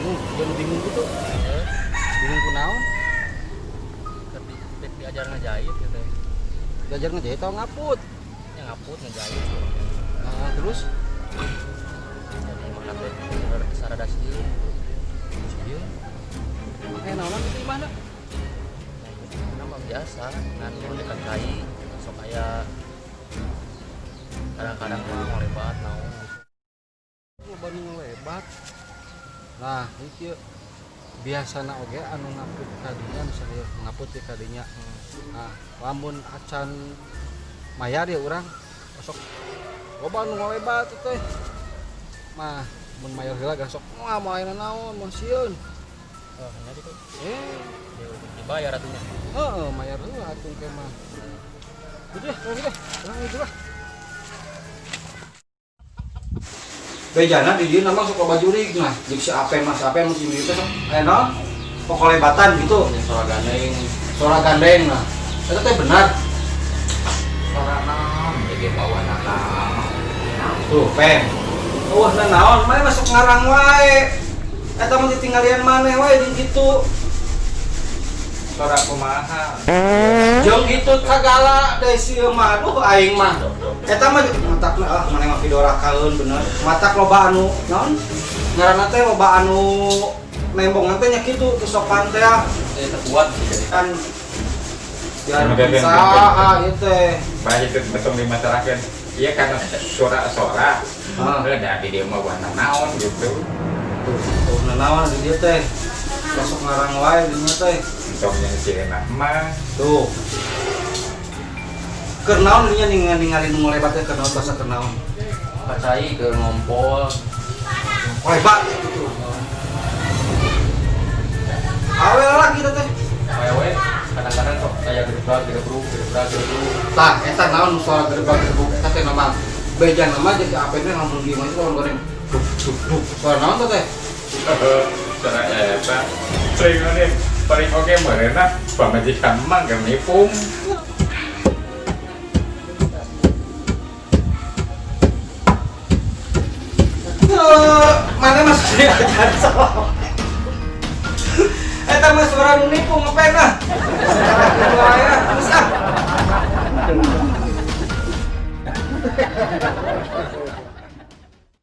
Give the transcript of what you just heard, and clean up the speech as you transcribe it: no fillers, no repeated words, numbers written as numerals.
Jangan bingung gitu. Bingung kunaon? Diajar ngejahit gitu. Diajar ngejahit atau ngaput? Ya ngaput ngejahit. Nah, terus Jadi makan teh sarada sieun. sieun. Makanya naon itu gimana? Nama biasa, nanti dekat kai, sok aya kadang-kadang mah ngelebat naon. Loba nu ngelebat. Nah, ieu biasana oge anu ngaput kadinya misalnya ngaput di kadinya. Nah, lamun acan mayar ya urang sok loba anu ngelebat teh. Mah mun mayar heula gak sok moal ayeuna naon mun sieun. Oh, hanya itu. Dibayar atunya. Heeh, mayar heula atuh ke mah. Udah, urang itu lah. Bejana di dieu nama sok baju rig nah, jeung si Apen mah, si Apen mesti itu sok eno pokolebatan gitu. Suara gandeng nah. Eta teh benar. Suara naon jadi bawa naon. Tuh, Pen. Wah, naon, mana masuk ngarang wae. Eta mah ditinggalian maneh wae di kitu. Suara kumaha. Jeung kitu kagala deui si mah, aduh aing mah. Eta mah matakna maneh mah pidorakaeun bener. Matak loba anu naon? Ngaranna teh loba anu nembongan teh nya kitu teu sopan teh. Eta kuat Kan biar bisa ieu teh. Banyak itu betul di masyarakat. Iya karena suara-suara. Ada di dia mah warna naon gitu. Tuh naon di dieu teh. Masuk ngarang wae di dieu teh. Untuk yang sirena mah. Tuh. Keur naon dinya ningali nu ngelebat teh keur naon bahasa keur naon? Pacai ke ngompol. Lebat gitu. Awe lah gitu teh. Wewe kadang-kadang sok kayak gedebrag. Tah eta naon suara gerebag-gerebug eta teh nama beja nama jadi apa teh lamun di mana lawan goreng. Duk. Suara naon teh? Suara eta. Sering ane paling oke merena pamajikan mah gak nipung. Mana mas ajar salah. Eta mah suara nu nipu ngapain ah? Terus ah.